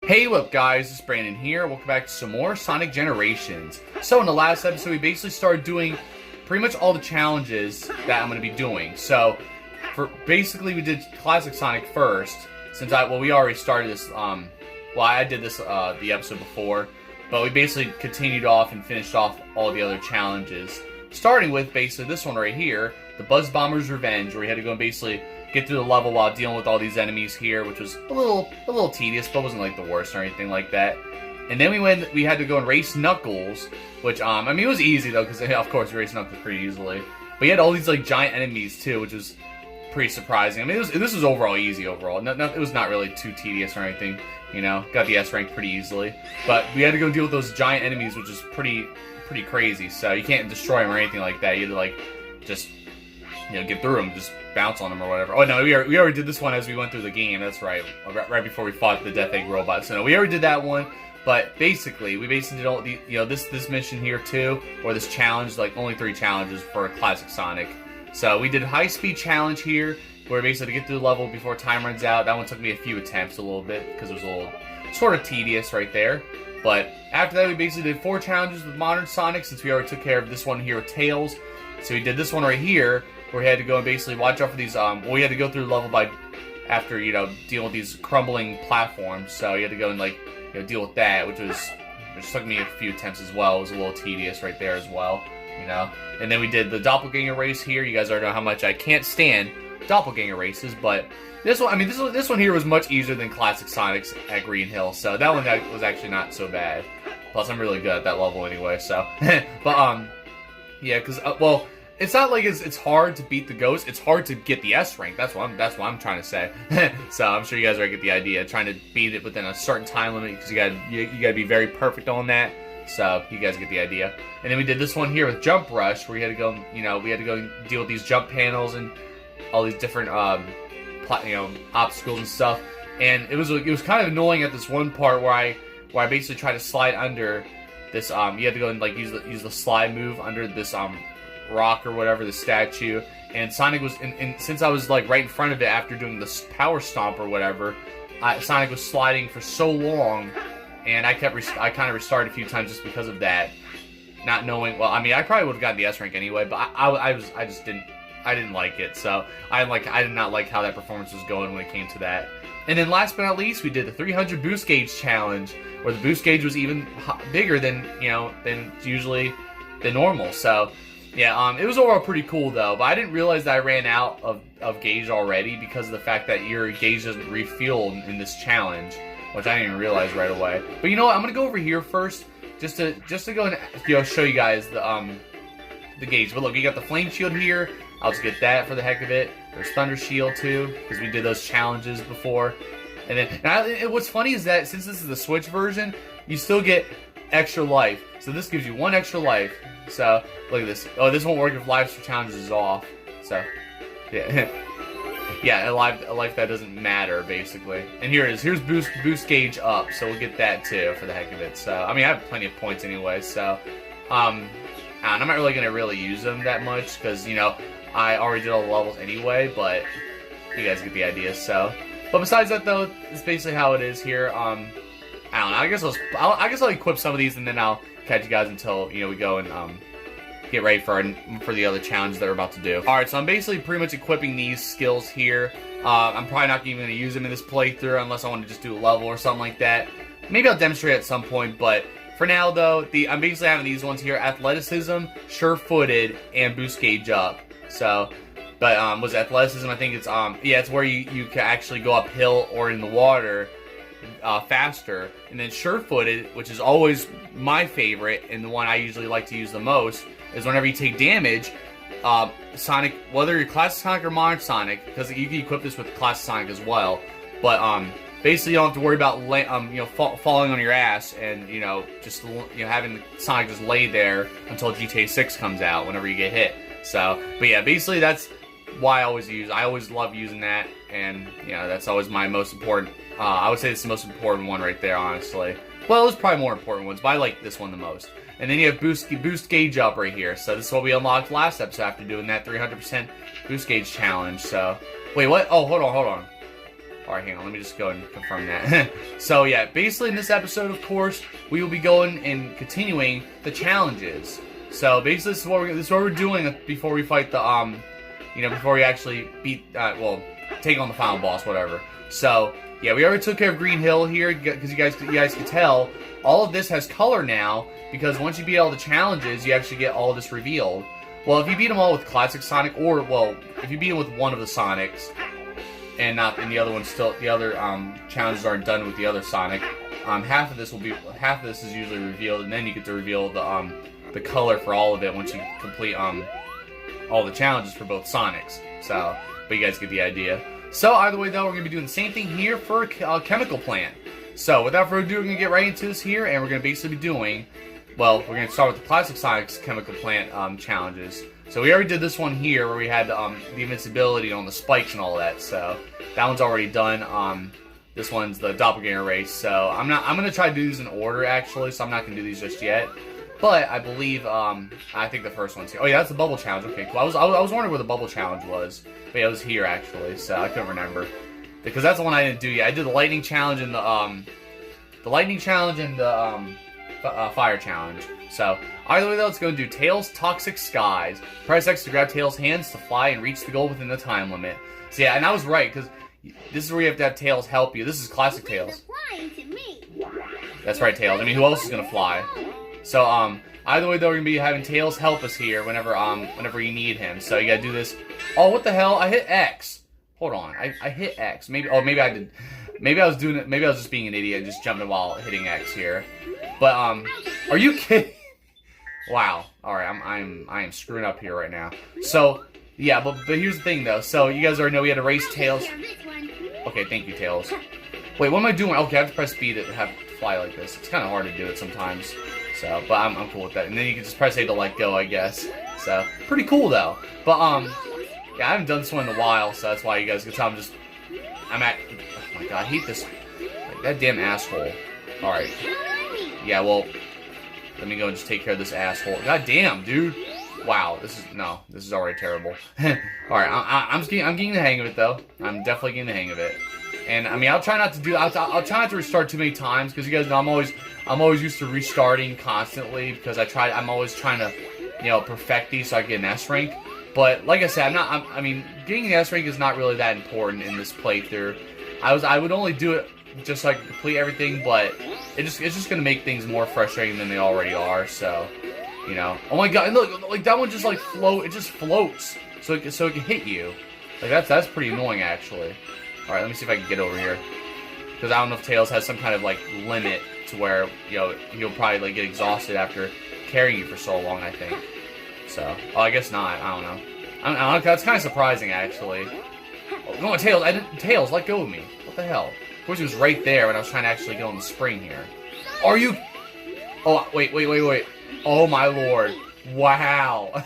Hey, what up guys, it's Brandon here. Welcome back to some more Sonic Generations. So in the last episode, we basically started doing pretty much all the challenges that I'm going to be doing. So, basically we did Classic Sonic first, since we already started this, I did this, the episode before, but we basically continued off and finished off all the other challenges. Starting with basically this one right here, the Buzz Bomber's Revenge, where we had to go and basically get through the level while dealing with all these enemies here, which was a little tedious, but wasn't like the worst or anything like that. And then we had to go and race Knuckles, which I mean it was easy though, because of course we raced Knuckles pretty easily. But you had all these like giant enemies too, which was pretty surprising. I mean this was overall easy overall. It was not really too tedious or anything. You know, got the S rank pretty easily. But we had to go deal with those giant enemies, which is pretty crazy. So you can't destroy them or anything like that. You had to like just get through them, just bounce on them or whatever. Oh no, we already did this one as we went through the game. That's right, right before we fought the Death Egg robot. So no, we already did that one. But basically, we did all the this mission here too, or this challenge. Like only 3 challenges for a Classic Sonic. So we did High Speed Challenge here, where basically to get through the level before time runs out. That one took me a few attempts, a little bit, because it was a little sort of tedious right there. But after that, we basically did 4 challenges with Modern Sonic, since we already took care of this one here with Tails. So we did this one right here, where we had to go and basically watch out for these, we had to go through the level after, dealing with these crumbling platforms. So you had to go and, deal with that, which took me a few attempts as well. It was a little tedious right there as well, And then we did the doppelganger race here. You guys already know how much I can't stand doppelganger races, but this one, this one here was much easier than Classic Sonic's at Green Hill. So that one was actually not so bad. Plus, I'm really good at that level anyway, so. But, yeah, because, it's not like it's hard to beat the ghost. It's hard to get the S rank. That's what I'm trying to say. So I'm sure you guys already get the idea. Trying to beat it within a certain time limit, because you gotta be very perfect on that. So you guys get the idea. And then we did this one here with Jump Rush, where we had to go, we had to go deal with these jump panels and all these different obstacles and stuff. And it was kind of annoying at this one part where I basically tried to slide under this. You had to go and use the slide move under this rock or whatever, the statue, and Sonic was and since I was right in front of it after doing the power stomp or whatever, Sonic was sliding for so long, and I kind of restarted a few times just because of that, not knowing. Well, I mean, I probably would have gotten the S rank anyway, but I just didn't like it. So I did not like how that performance was going when it came to that. And then last but not least, we did the 300 boost gauge challenge, where the boost gauge was even bigger than than normal. So yeah, it was overall pretty cool though, but I didn't realize that I ran out of gauge already, because of the fact that your gauge doesn't refuel in this challenge, which I didn't even realize right away. But you know what, I'm gonna go over here first, just to go and show you guys the gauge. But look, you got the flame shield here. I'll just get that for the heck of it. There's thunder shield too, because we did those challenges before. And then what's funny is that since this is the Switch version, you still get extra life. So this gives you 1 extra life. So look at this. Oh, this won't work if life challenges is off. So yeah, yeah, a life that doesn't matter basically. And here it is. Here's boost gauge up. So we'll get that too for the heck of it. So I mean, I have plenty of points anyway. So I'm not really gonna use them that much, because I already did all the levels anyway. But you guys get the idea. So, but besides that though, it's basically how it is here. I don't know. I guess I'll equip some of these, and then I'll catch you guys until we go and get ready for the other challenges that we're about to do. Alright, so I'm basically pretty much equipping these skills here. I'm probably not even going to use them in this playthrough unless I want to just do a level or something like that. Maybe I'll demonstrate at some point, but for now though, I'm basically having these ones here: athleticism, sure-footed, and boost gauge up. So, but was athleticism? I think it's yeah, it's where you can actually go uphill or in the water faster. And then sure-footed, which is always my favorite and the one I usually like to use the most, is whenever you take damage, Sonic, whether you're Classic Sonic or Modern Sonic, because you can equip this with Classic Sonic as well, but basically you don't have to worry about falling on your ass and just having Sonic just lay there until GTA 6 comes out whenever you get hit. So, but yeah, basically that's why I always love using that, and that's always my most important. I would say it's the most important one right there, honestly. Well, there's probably more important ones, but I like this one the most. And then you have boost gauge up right here. So this is what we unlocked last episode after doing that 300% boost gauge challenge. So, wait, what? Oh, hold on. Alright, hang on, let me just go and confirm that. So yeah, basically in this episode, of course, we will be going and continuing the challenges. So basically this is what we're doing before we fight the, before we actually take on the final boss, whatever. So, yeah, we already took care of Green Hill here, because you guys can tell, all of this has color now, because once you beat all the challenges, you actually get all of this revealed. Well, if you beat them all with Classic Sonic, or, well, if you beat them with one of the Sonics, and the other one's still, the other challenges aren't done with the other Sonic, half of this is usually revealed, and then you get to reveal the color for all of it once you complete all the challenges for both Sonics. So, but you guys get the idea. So either way though, we're going to be doing the same thing here for a chemical plant. So without further ado, we're going to get right into this here, and we're going to basically be doing, well, we're going to start with the Classic Sonic's chemical plant challenges. So we already did this one here where we had the invincibility on the spikes and all that. So that one's already done. This one's the doppelganger race. So I'm going to try to do these in order actually. So I'm not going to do these just yet. But I believe I think the first one's here. Oh yeah, that's the bubble challenge. Okay, cool. I was wondering where the bubble challenge was. But yeah, it was here actually. So I couldn't remember because that's the one I didn't do yet. I did the lightning challenge and the fire challenge. So either way though, let's go and do Tails' Toxic Skies. Press X to grab Tails' hands to fly and reach the goal within the time limit. So yeah, and I was right, because this is where you have to have Tails help you. This is classic Tails. That's right, Tails. I mean, who else is gonna fly? So either way though, we're gonna be having Tails help us here whenever you need him. So you gotta do this. Oh, what the hell? I hit X. Hold on, I hit X. Maybe I did. Maybe I was doing it. Maybe I was just being an idiot, just jumping while hitting X here. But are you kidding? Wow. All right, I am screwing up here right now. So yeah, but here's the thing though. So you guys already know we had to race Tails. Okay, thank you, Tails. Wait, what am I doing? Okay, I have to press B to have to fly like this. It's kind of hard to do it sometimes. So, but I'm cool with that. And then you can just press A to let go, I guess. So pretty cool though. But yeah, I haven't done this one in a while, so that's why you guys can tell I'm at. Oh my god, I hate this. Like, that damn asshole. All right. Yeah, well, let me go and just take care of this asshole. God damn, dude. Wow, this is already terrible. All right, I'm getting the hang of it though. I'm definitely getting the hang of it. And I mean, I'll try not to do. I'll try not to restart too many times because you guys know I'm always used to restarting constantly because I'm always trying to, perfect these so I get an S rank. But like I said, I mean, getting an S rank is not really that important in this playthrough. I would only do it just so I can complete everything, but it's just gonna make things more frustrating than they already are. So, oh my god, and look, like that one just like it just floats, so it can hit you. Like that's pretty annoying actually. All right, let me see if I can get over here, because I don't know if Tails has some kind of like limit to where he'll probably like get exhausted after carrying you for so long. I think. So, oh, I guess not. I don't know. That's kind of surprising actually. Oh, no, Tails, let go of me. What the hell? Of course, he was right there when I was trying to actually get on the spring here. Are you? Oh, wait. Oh, my lord. Wow.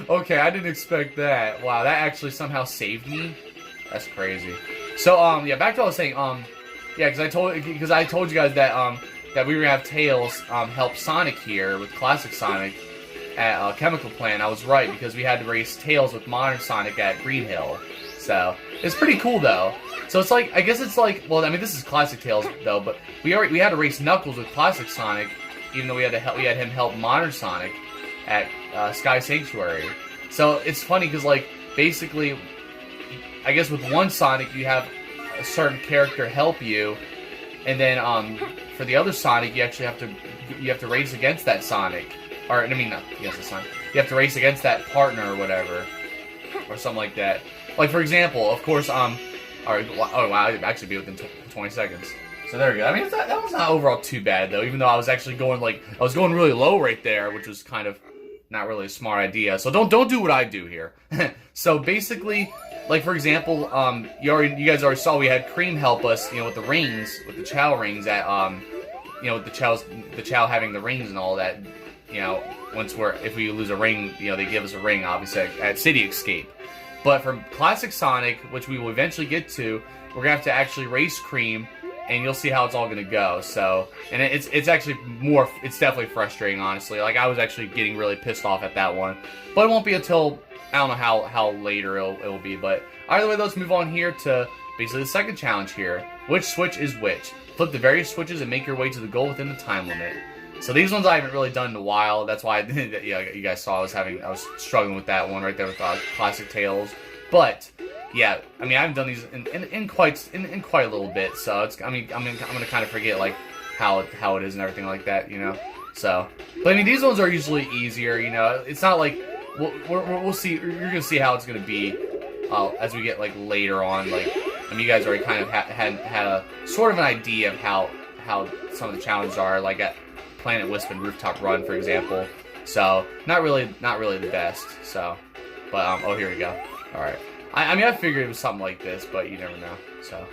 Okay, I didn't expect that. Wow, that actually somehow saved me. That's crazy. So, yeah, back to what I was saying. Yeah, because I told you guys that, that we were going to have Tails, help Sonic here with Classic Sonic at Chemical Plant. I was right, because we had to race Tails with Modern Sonic at Green Hill. So, it's pretty cool, though. So it's like, I guess it's like, well, I mean, this is Classic Tails, though, but we had to race Knuckles with Classic Sonic, even though we had him help Modern Sonic at Sky Sanctuary. So it's funny, because, like, basically, I guess with one Sonic, you have a certain character help you, and then, for the other Sonic, you actually have to race against that Sonic. Or, I mean, not against the Sonic. You have to race against that partner or whatever. Or something like that. Like, for example, of course, alright, oh wow, I'd actually be within 20 seconds. So there we go. I mean, that was not overall too bad, though, even though I was actually going, I was going really low right there, which was kind of not really a smart idea. So don't do what I do here. So basically, like, for example, you guys already saw we had Cream help us, with the rings, with the Chow rings at, with the Chow having the rings and all that, if we lose a ring, they give us a ring, obviously, at City Escape. But for Classic Sonic, which we will eventually get to, we're going to have to actually race Cream, and you'll see how it's all going to go. So, and it's actually it's definitely frustrating, honestly. Like, I was actually getting really pissed off at that one. But it won't be until, I don't know how later it will be. But either way, let's move on here to basically the second challenge here. Which switch is which? Flip the various switches and make your way to the goal within the time limit. So these ones I haven't really done in a while. That's why you guys saw I was struggling with that one right there with Classic Tales. But yeah, I mean I haven't done these in quite a little bit. So it's I'm gonna kind of forget like how it is and everything like that, you know. So, but I mean these ones are usually easier, you know. It's not like we'll see. You're gonna see how it's gonna be as we get like later on. Like I mean you guys already kind of had a sort of an idea of how some of the challenges are, like at Planet Wisp and Rooftop Run, for example. So not really the best. So, but oh, here we go. All right. I mean I figured it was something like this, but you never know. So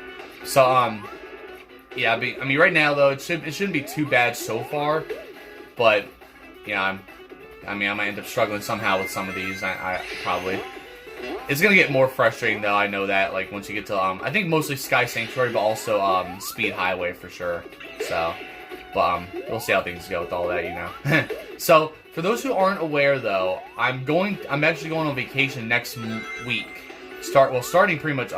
yeah. I mean right now though it shouldn't be too bad so far, but yeah I might end up struggling somehow with some of these. I probably. It's gonna get more frustrating though. I know that. Like once you get to I think mostly Sky Sanctuary, but also Speed Highway for sure. So. But we'll see how things go with all that, you know. So for those who aren't aware, though, I'm actually going on vacation next week. Starting pretty much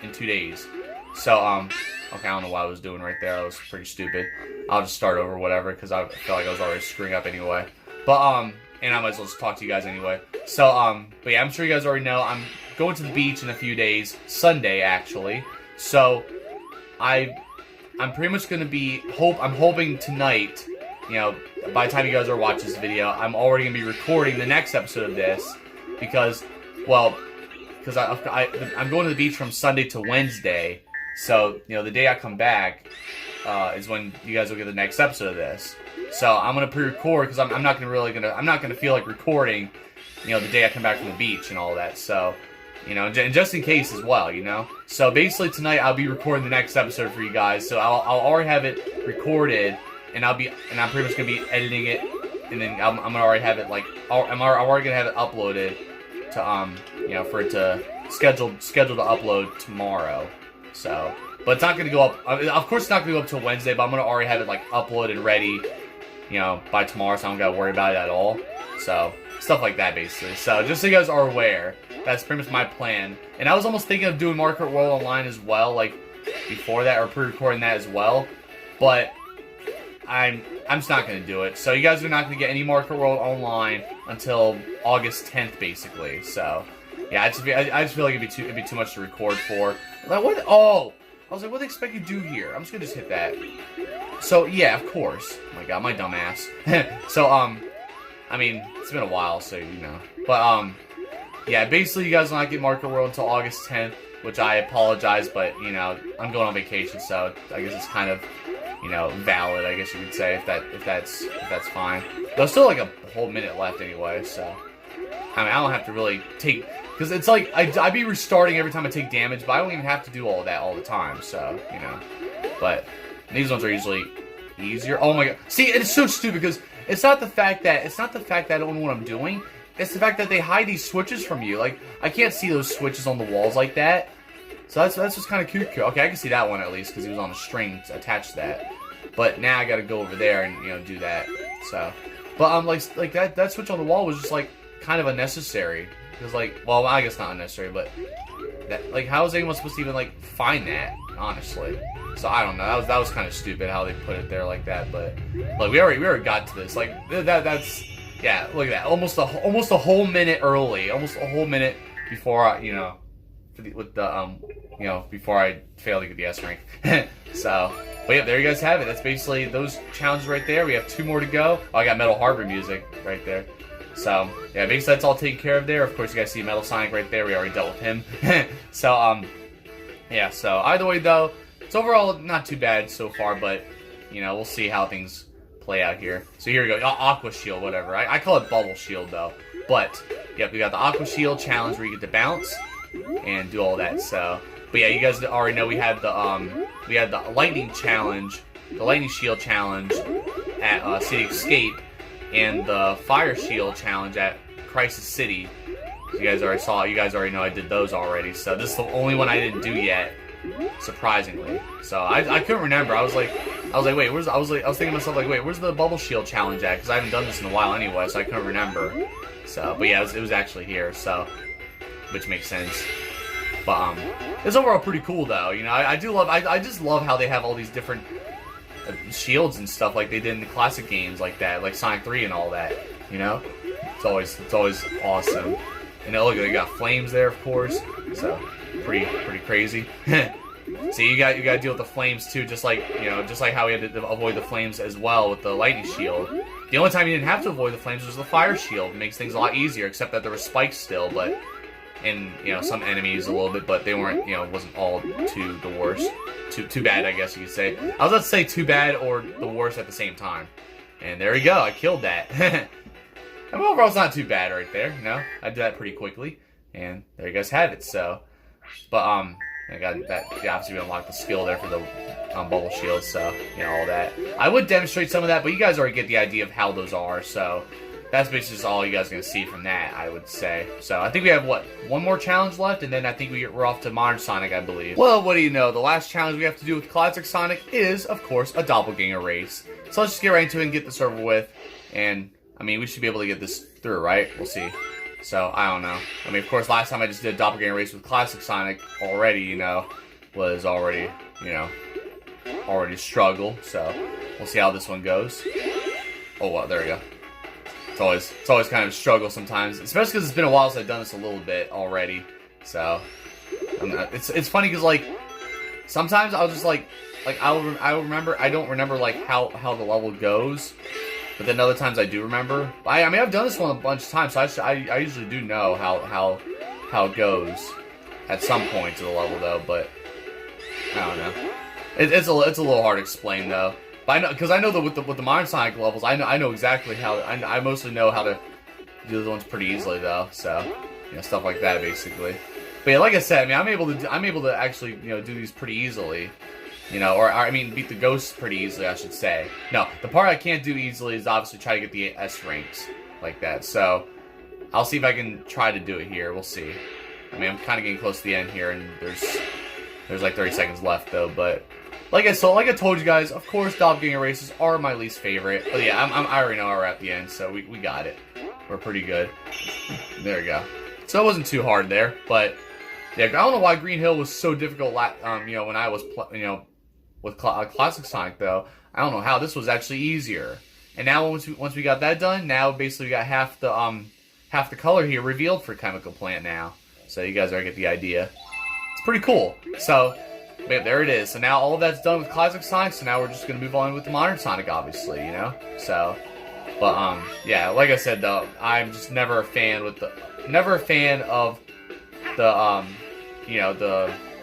in 2 days. So okay, I don't know what I was doing right there. That was pretty stupid. I'll just start over, whatever, because I felt like I was already screwing up anyway. But and I might as well just talk to you guys anyway. So but yeah, I'm sure you guys already know I'm going to the beach in a few days, Sunday actually. So I'm pretty much going to be, I'm hoping tonight, you know, by the time you guys are watching this video, I'm already going to be recording the next episode of this, because I'm going to the beach from Sunday to Wednesday, so, you know, the day I come back is when you guys will get the next episode of this. So I'm going to pre-record, because I'm not going to feel like recording, you know, the day I come back from the beach and all that, so... You know, and just in case as well, you know. So basically tonight I'll be recording the next episode for you guys. So I'll already have it recorded, and I'm pretty much gonna be editing it, and then I'm gonna already have it like I'm already gonna have it uploaded to you know, for it to scheduled to upload tomorrow. So, but it's not gonna go up. Of course, it's not gonna go up till Wednesday, but I'm gonna already have it like uploaded ready, you know, by tomorrow, so I don't gotta worry about it at all. So stuff like that basically. So just so you guys are aware. That's pretty much my plan. And I was almost thinking of doing Mario Kart World Online as well, like before that, or pre-recording that as well. But I'm just not going to do it. So you guys are not going to get any Mario Kart World Online until August 10th, basically. So yeah, I just feel like it'd be too much to record for. Like what? Oh, I was like, what do they expect you to do here? I'm just gonna hit that. So yeah, of course. Oh my god, my dumb ass. So I mean, it's been a while, so you know. But yeah, basically you guys will not get Mario Kart World until August 10th, which I apologize, but, you know, I'm going on vacation, so I guess it's kind of, you know, valid, I guess you could say, if that's fine. There's still like a whole minute left anyway, so, I mean, I don't have to really take, because it's like, I'd be restarting every time I take damage, but I don't even have to do all that all the time, so, you know, but these ones are usually easier. Oh my god, see, it's so stupid, because it's not the fact that I don't know what I'm doing. It's the fact that they hide these switches from you. Like, I can't see those switches on the walls like that. So that's just kind of cute. Okay, I can see that one at least because he was on a string attached to that. But now I got to go over there and, you know, do that. So, but like that switch on the wall was just like kind of unnecessary. Because like, well, I guess not unnecessary, but that, like, how is anyone supposed to even like find that? Honestly, so I don't know. That was kind of stupid how they put it there like that. But like we already got to this. Like that's. Yeah, look at that. Almost a whole minute early. Almost a whole minute before I, you know, you know, before I failed to get the S rank. So, but yeah, there you guys have it. That's basically those challenges right there. We have 2 more to go. Oh, I got Metal Harbor music right there. So, yeah, basically that's all taken care of there. Of course, you guys see Metal Sonic right there. We already dealt with him. So, yeah, so either way though, it's overall not too bad so far, but, you know, we'll see how things play out here. So here we go. Aqua Shield, whatever. I call it Bubble Shield though. But yep, we got the Aqua Shield challenge where you get to bounce and do all that. So, but yeah, you guys already know we had the Lightning challenge, the Lightning Shield challenge at City Escape, and the Fire Shield challenge at Crisis City. You guys already know I did those already. So this is the only one I didn't do yet, surprisingly. So I couldn't remember. I was like, wait, I was thinking to myself, like, wait, where's the Bubble Shield challenge at? Because I haven't done this in a while anyway, so I couldn't remember. So, but yeah, it was actually here, so, which makes sense. But it's overall pretty cool though. You know, I do love. I just love how they have all these different shields and stuff like they did in the classic games like that, like Sonic 3 and all that. You know, it's always awesome. And look, they got flames there, of course. So pretty crazy. See, you got to deal with the flames too, just like how we had to avoid the flames as well with the lightning shield. The only time you didn't have to avoid the flames was the fire shield. It makes things a lot easier, except that there were spikes still, but and some enemies a little bit, but they weren't wasn't all too the worst, too bad, I guess you could say. I was about to say too bad or the worst at the same time. And there we go, I killed that. And overall, it's not too bad right there. I did that pretty quickly, and there you guys have it. So, but I got that. Obviously, we unlocked the skill there for the bubble shield. So, all that. I would demonstrate some of that, but you guys already get the idea of how those are. So, that's basically just all you guys are gonna see from that, I would say. So, I think we have one more challenge left, and then I think we're off to Modern Sonic, I believe. Well, what do you know? The last challenge we have to do with Classic Sonic is, of course, a doppelganger race. So let's just get right into it and get this over with. And I mean, we should be able to get this through, right? We'll see. So, I don't know. I mean, of course, last time I just did a doppelganger race with Classic Sonic already, was already, already struggle. So, we'll see how this one goes. Oh, well, there we go. It's always kind of a struggle sometimes, especially because it's been a while since I've done this a little bit already. So, it's funny because, like, sometimes I'll just, I'll remember, I don't remember, like, how the level goes. But then other times I do remember. I mean, I've done this one a bunch of times, so I usually do know how it goes at some point to the level, though. But I don't know. It's a little hard to explain though. But I know, because I know that with the Modern Sonic levels, I know exactly how. I mostly know how to do those ones pretty easily though. So stuff like that basically. But yeah, like I said, I mean, I'm able to actually do these pretty easily. Or I mean, beat the ghosts pretty easily, I should say. No, the part I can't do easily is obviously try to get the S ranks like that. So, I'll see if I can try to do it here. We'll see. I mean, I'm kind of getting close to the end here, and there's like 30 seconds left though. But like I told you guys, of course, doppelganger races are my least favorite. But yeah, I already know we're at the end, so we got it. We're pretty good. There we go. So it wasn't too hard there, but yeah, I don't know why Green Hill was so difficult. When I was with Classic Sonic, though, I don't know how this was actually easier. And now once we got that done, now basically we got half the color here revealed for Chemical Plant now. So you guys already get the idea. It's pretty cool. So there it is. So now all of that's done with Classic Sonic. So now we're just gonna move on with the Modern Sonic, obviously. So, but yeah, like I said though, I'm just never a fan of the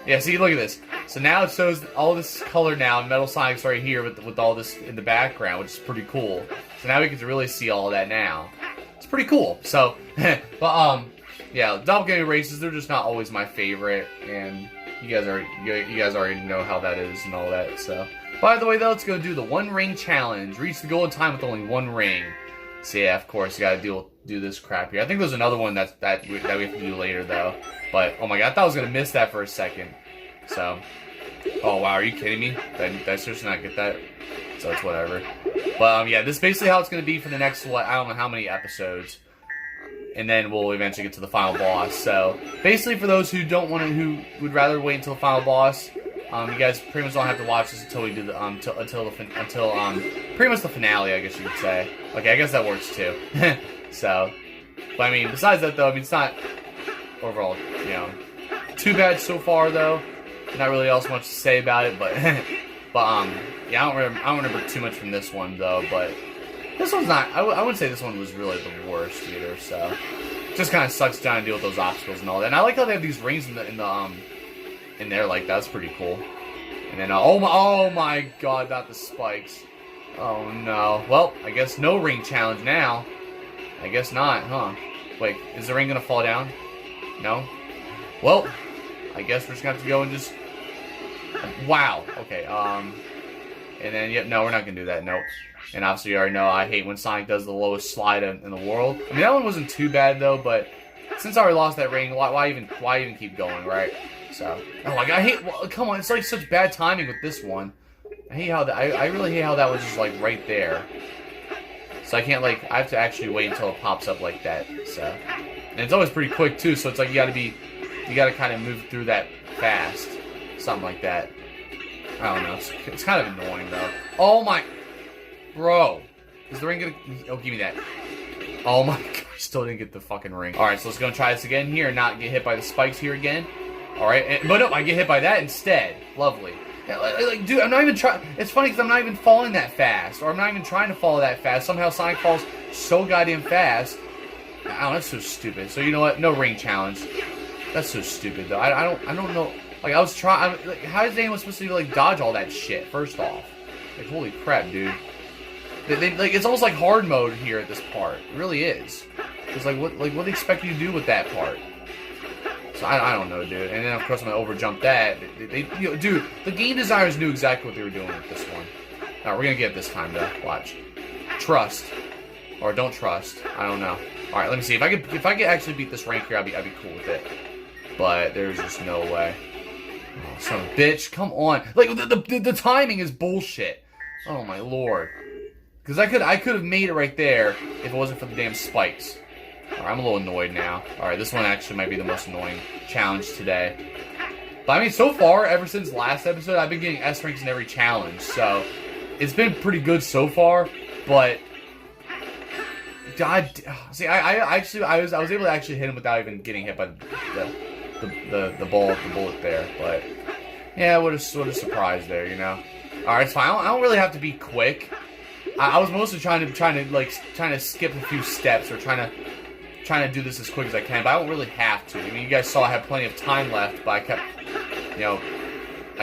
yeah. See, look at this. So now it shows all this color now, and Metal Sonic's right here with all this in the background, which is pretty cool. So now we can really see all of that now. It's pretty cool. So, but yeah, doppelganger races, they're just not always my favorite, and you guys already know how that is and all that. So, by the way, though, let's go do the 1 ring challenge. Reach the goal in time with only 1 ring. So yeah, of course, you gotta do this crap here. I think there's another one that we have to do later, though. But oh my god, I thought I was gonna miss that for a second. So, oh wow, are you kidding me? Did I seriously not get that? So it's whatever. But yeah, this is basically how it's gonna be for the next I don't know how many episodes, and then we'll eventually get to the final boss. So basically, for those who who would rather wait until the final boss, you guys pretty much don't have to watch this until we do the until pretty much the finale, I guess you could say. Okay, I guess that works too. So, but I mean, besides that though, I mean, it's not overall too bad so far though. Not really else much to say about it, but yeah, I don't remember too much from this one though. But this one's not. I wouldn't say this one was really the worst either. So it just kind of sucks trying to deal with those obstacles and all that. And I like how they have these rings in there like that's pretty cool. And then oh my god, not the spikes. Oh no. Well, I guess no ring challenge now. I guess not, huh? Wait, is the ring gonna fall down? No. Well, I guess we're just gonna have to go and just. Wow. Okay. And then yep. No, we're not gonna do that. Nope. And obviously, you already know I hate when Sonic does the lowest slide in the world. I mean, that one wasn't too bad though, but since I already lost that ring, why even keep going, right? So, oh my god, I hate. Well, come on, it's like such bad timing with this one. I hate how I really hate how that was just like right there. So I can't I have to actually wait until it pops up like that. So, and it's always pretty quick too. So it's like you got to be you gotta kind of move through that fast. Something like that. I don't know. It's kind of annoying, though. Oh, my... Bro. Is the ring gonna... Oh, give me that. Oh, my God. I still didn't get the fucking ring. Alright, so let's go try this again here and not get hit by the spikes here again. Alright, but no, I get hit by that instead. Lovely. Like, dude, I'm not even trying... It's funny because I'm not even falling that fast. Or I'm not even trying to fall that fast. Somehow Sonic falls so goddamn fast. Oh, that's so stupid. So, you know what? No ring challenge. That's so stupid, though. I don't know... Like, I was trying... Like, how is anyone supposed to, like, dodge all that shit, first off? Like, holy crap, dude. Like, it's almost like hard mode here at this part. It really is. It's like, what do they expect you to do with that part? So, I don't know, dude. And then, of course, I'm gonna overjump that. You know, dude, the game designers knew exactly what they were doing with this one. Alright, we're gonna get it this time, though. Watch. Trust. Or don't trust. I don't know. Alright, let me see. If I could actually beat this rank here, I'd be cool with it. But there's just no way. Oh, son of a bitch, come on. Like, the timing is bullshit. Oh, my lord. Because I could have made it right there if it wasn't for the damn spikes. Alright, I'm a little annoyed now. Alright, this one actually might be the most annoying challenge today. But, I mean, so far, ever since last episode, I've been getting S ranks in every challenge. So, it's been pretty good so far. But, God, see, I was able to actually hit him without even getting hit by the bullet there, but yeah, what a surprise there, you know. All right, it's fine. I don't really have to be quick. I was mostly trying to skip a few steps or trying to do this as quick as I can, but I don't really have to. I mean, you guys saw I had plenty of time left, but I kept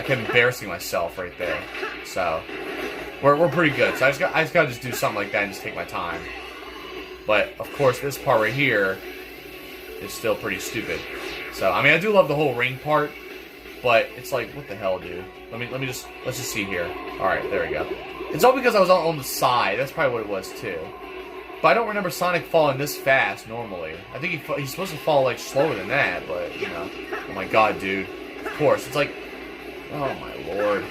embarrassing myself right there. So we're pretty good. So I just gotta do something like that and just take my time. But of course, this part right here is still pretty stupid. So, I mean, I do love the whole ring part, but it's like, what the hell, dude? Let's just see here. Alright, there we go. It's all because I was on the side. That's probably what it was, too. But I don't remember Sonic falling this fast, normally. I think he's supposed to fall, like, slower than that, but, you know. Oh my god, dude. Of course, it's like, oh my lord.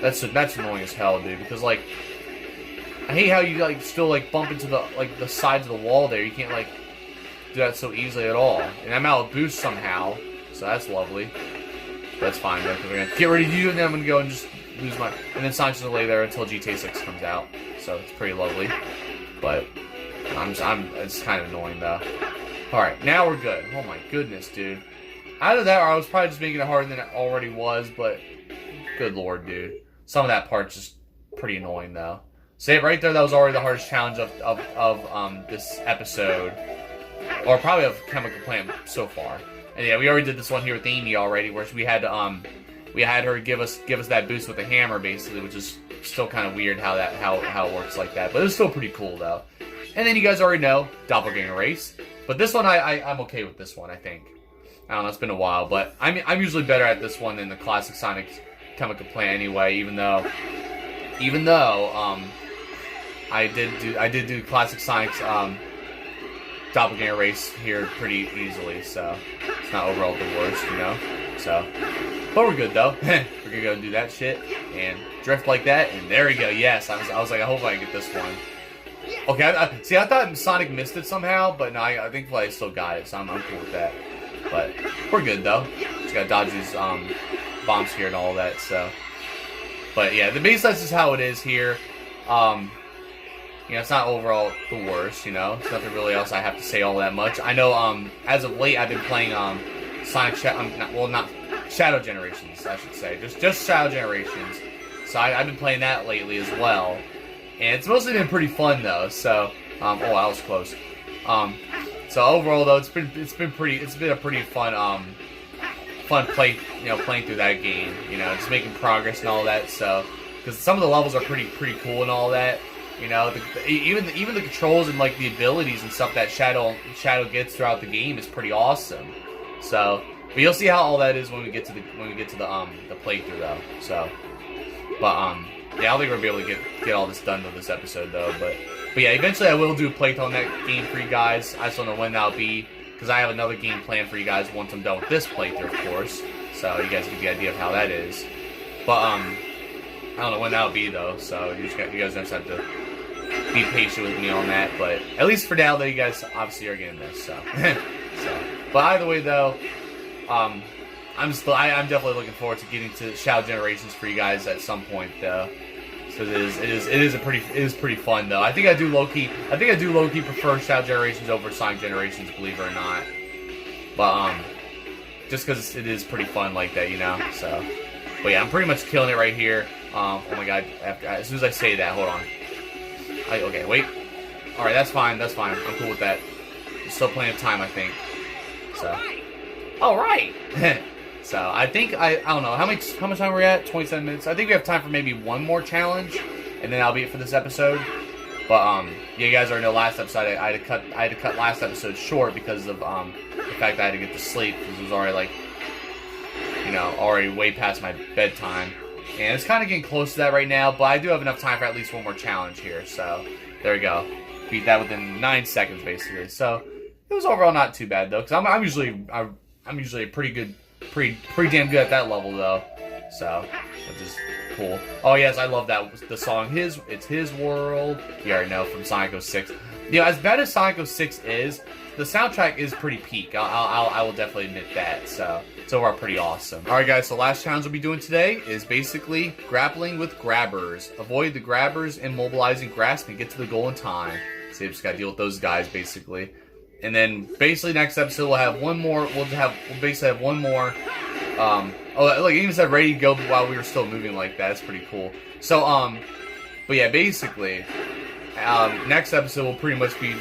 That's annoying as hell, dude, because, like, I hate how you, like, still, like, bump into the sides of the wall there. You can't, like, do that so easily at all. And I'm out of boost somehow, so that's lovely. That's fine, though, because we're going to get rid of you, and then I'm going to go and just lose my... And then Sonic's going to lay there until GTA 6 comes out, so it's pretty lovely. But it's kind of annoying, though. Alright, now we're good. Oh my goodness, dude. Either that, or I was probably just making it harder than it already was, but... Good lord, dude. Some of that part's just pretty annoying, though. See it right there, that was already the hardest challenge of this episode. Or probably of Chemical Plant so far. And yeah, we already did this one here with Amy already, where we had her give us that boost with the hammer basically, which is still kind of weird how it works like that. But it was still pretty cool though. And then you guys already know Doppelganger Race. But this one I'm okay with this one, I think. I don't know, it's been a while, but I'm usually better at this one than the classic Sonic Chemical Plant anyway, even though I did do classic Sonic's Doppelganger Race here pretty easily, so it's not overall the worst, you know. So, but we're good though. We're gonna go do that shit and drift like that, and there we go. Yes, I was like, I hope I get this one. Okay, I thought Sonic missed it somehow, but no, I think I still got it, so I'm cool with that. But we're good though. Just gotta dodge these bombs here and all that. So, but yeah, the base test is how it is here. You know, it's not overall the worst, you know. There's nothing really else I have to say all that much. I know, as of late, I've been playing, Sonic not Shadow Generations, I should say. Just Shadow Generations. So I've been playing that lately as well. And it's mostly been pretty fun, though, so, oh, that was close. So overall, though, it's been a pretty fun, playing through that game, you know, just making progress and all that, so, because some of the levels are pretty cool and all that. You know, even the controls and like the abilities and stuff that Shadow gets throughout the game is pretty awesome. So, but you'll see how all that is when we get to the playthrough though. So, but yeah, I don't think we're gonna be able to get all this done with this episode though. But yeah, eventually I will do a playthrough on that game for you guys. I just don't know when that'll be because I have another game planned for you guys once I'm done with this playthrough, of course. So you guys get the idea of how that is. But I don't know when that'll be though. So you guys just have to be patient with me on that, but at least for now, though, you guys obviously are getting this, so. But either way, though, I'm definitely looking forward to getting to Shadow Generations for you guys at some point, though. So it is pretty fun, though. I think I do low key prefer Shadow Generations over Sonic Generations, believe it or not. But just because it is pretty fun like that, you know. So, but yeah, I'm pretty much killing it right here. Oh my god! As soon as I say that, hold on. Okay, wait. All right, that's fine. That's fine. I'm cool with that. There's still plenty of time, I think. So, all right. So I think I don't know how much time we're at. 27 minutes. I think we have time for maybe one more challenge, and then that'll be it for this episode. But yeah, you guys already know last episode I had to cut last episode short because of the fact that I had to get to sleep because it was already like, you know, already way past my bedtime, and it's kind of getting close to that right now. But I do have enough time for at least one more challenge here. So there we go. Beat that within 9 seconds basically. So it was overall not too bad though, because I'm usually pretty damn good at that level though. So which is cool. Oh yes, I love that the song. It's His World. You already know from Sonic 06. You know, as bad as Sonic 06 is, the soundtrack is pretty peak. I will definitely admit that. So it's overall pretty awesome. All right, guys. So last challenge we'll be doing today is basically grappling with grabbers. Avoid the grabbers, immobilizing grasp, and get to the goal in time. So you just gotta deal with those guys basically. And then basically next episode we'll have one more. We'll basically have one more. Oh, like it even said ready to go while we were still moving like that. That's pretty cool. So but yeah, basically next episode will pretty much be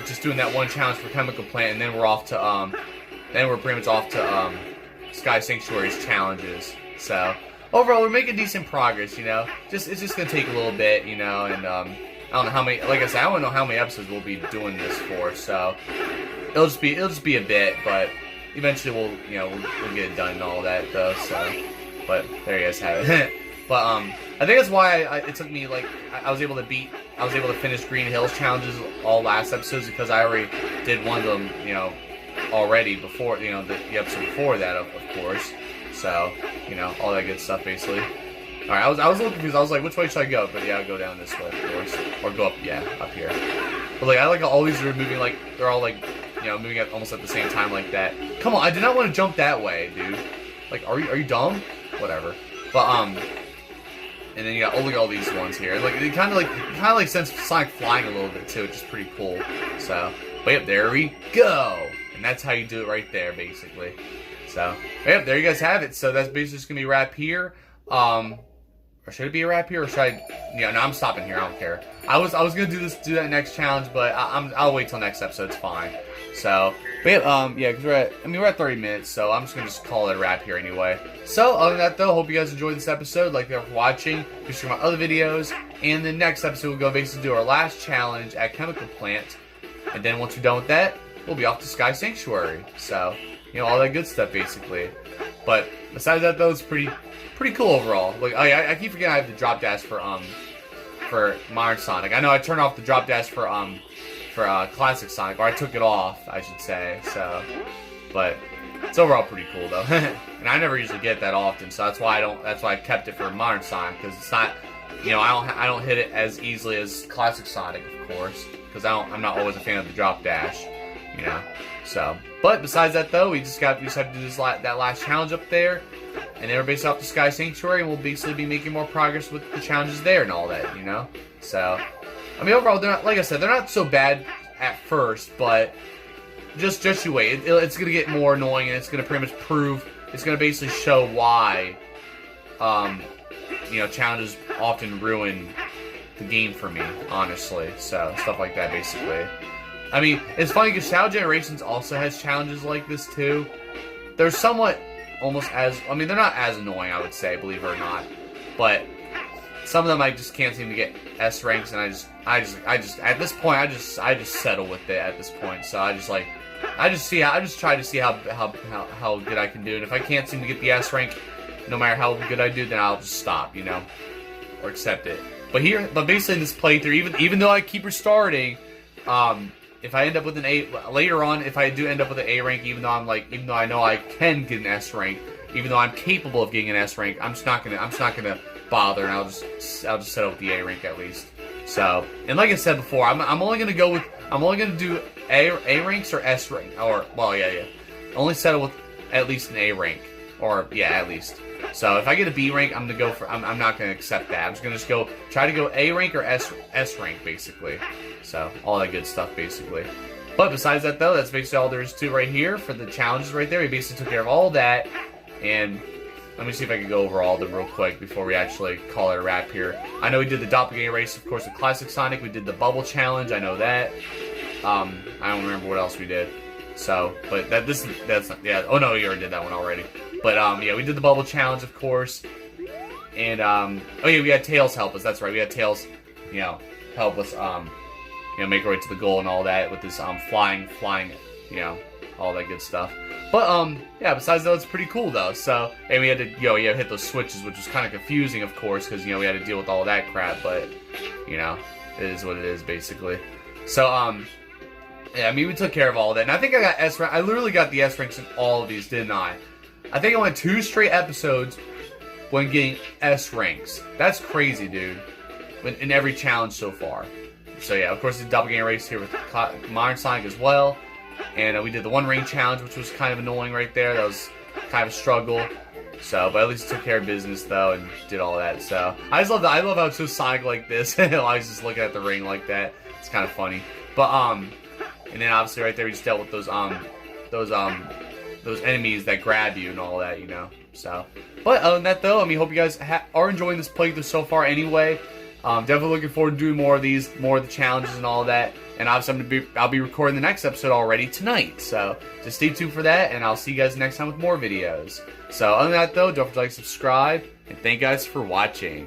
just doing that one challenge for Chemical Plant, and then we're off to then we're pretty much off to Sky Sanctuary's challenges. So overall we're making decent progress. You know, it's just gonna take a little bit. You know, and I don't know how many. Like I said, I don't know how many episodes we'll be doing this for. So it'll just be a bit, but eventually we'll get it done and all that though. So, but there you guys have it. But I think that's why it took me like I was able to finish Green Hills challenges all last episodes because I already did one of them, you know, already before, you know, the episode before that of course. So, you know, all that good stuff basically. Alright, I was a little confused. I was like, which way should I go? But yeah, I'll go down this way, of course. Or go up, yeah, up here. But like, I like how all these are moving like, they're all like, you know, moving at almost at the same time like that. Come on, I did not want to jump that way, dude. Like, are you dumb? Whatever. But, and then you got, look at all these ones here. Like, it kind of like sends Sonic flying a little bit too, which is pretty cool. So, but yep, there we go. And that's how you do it right there, basically. So, yep, there you guys have it. So that's basically just gonna be a wrap here. Or should it be a wrap here, or should I? Yeah, no, I'm stopping here. I don't care. I was gonna do that next challenge, but I'll wait till next episode. It's fine. So, but yeah, because we're at 30 minutes, so I'm just gonna call it a wrap here anyway. So, other than that though, hope you guys enjoyed this episode. Like for watching, be sure my other videos, and the next episode we'll go basically do our last challenge at Chemical Plant, and then once we're done with that, we'll be off to Sky Sanctuary. So, you know, all that good stuff basically. But besides that though, it's pretty cool overall. Like I keep forgetting I have the drop dash for Modern Sonic. I know I turned off the drop dash for Classic Sonic, or I took it off, I should say. So, but it's overall pretty cool though. And I never usually get that often, so that's why I kept it for Modern Sonic, because it's not, you know, I don't hit it as easily as Classic Sonic, of course, because I'm not always a fan of the drop dash, you know. So, but besides that though, we just had to do that last challenge up there. And then we're basically off to Sky Sanctuary, and we'll basically be making more progress with the challenges there and all that, you know? So, I mean, overall, they're not, like I said, they're not so bad at first, but just you wait. It's going to get more annoying, and it's going to pretty much it's going to basically show why, you know, challenges often ruin the game for me, honestly. So, stuff like that, basically. I mean, it's funny because Shadow Generations also has challenges like this, too. They're somewhat almost as, I mean, they're not as annoying, I would say, believe it or not, but some of them I just can't seem to get S ranks, and I just at this point I just settle with it at this point. So I just try to see how good I can do, and if I can't seem to get the S rank, no matter how good I do, then I'll just stop, you know, or accept it. But basically in this playthrough, even though I keep restarting, if I end up with an A later on, if I do end up with an A rank, even though I know I can get an S rank, even though I'm capable of getting an S rank, I'm just not gonna bother, and I'll just settle with the A rank at least. So, and like I said before, I'm only gonna do A ranks or S rank, or well, yeah, only settle with at least an A rank. Or, yeah, at least. So if I get a B rank, I'm not gonna accept that. I'm just gonna try to go A rank or S rank, basically. So, all that good stuff, basically. But besides that, though, that's basically all there is to right here for the challenges right there. We basically took care of all that. And let me see if I can go over all of them real quick before we actually call it a wrap here. I know we did the doppelganger race, of course, with Classic Sonic. We did the bubble challenge. I know that. I don't remember what else we did. So, but that's not, yeah. Oh no, we already did that one already. But yeah, we did the bubble challenge, of course. And oh yeah, we had Tails help us. That's right, we had Tails, help us make our way to the goal and all that with this flying, all that good stuff. But yeah, besides that, it's pretty cool though. So, and we had to hit those switches, which was kind of confusing, of course, because we had to deal with all that crap. But it is what it is, basically. So yeah, I mean, we took care of all of that, and I think I got S rank. I literally got the S ranks in all of these, didn't I? I think I went 2 straight episodes when getting S ranks. That's crazy, dude. In every challenge so far. So yeah, of course, the doppelganger race here with Modern Sonic as well. And we did the 1 ring challenge, which was kind of annoying right there. That was kind of a struggle. So, but at least took care of business though, and did all that. So I just love that. I love how it's so Sonic like this. I was just looking at the ring like that. It's kind of funny. But and then obviously right there we just dealt with those enemies that grab you and all that, So, but other than that though, I mean, hope you guys are enjoying this playthrough so far. Anyway, definitely looking forward to doing more of these, more of the challenges and all that. And obviously I'll be recording the next episode already tonight. So just stay tuned for that, and I'll see you guys next time with more videos. So other than that though, don't forget to like, subscribe, and thank you guys for watching.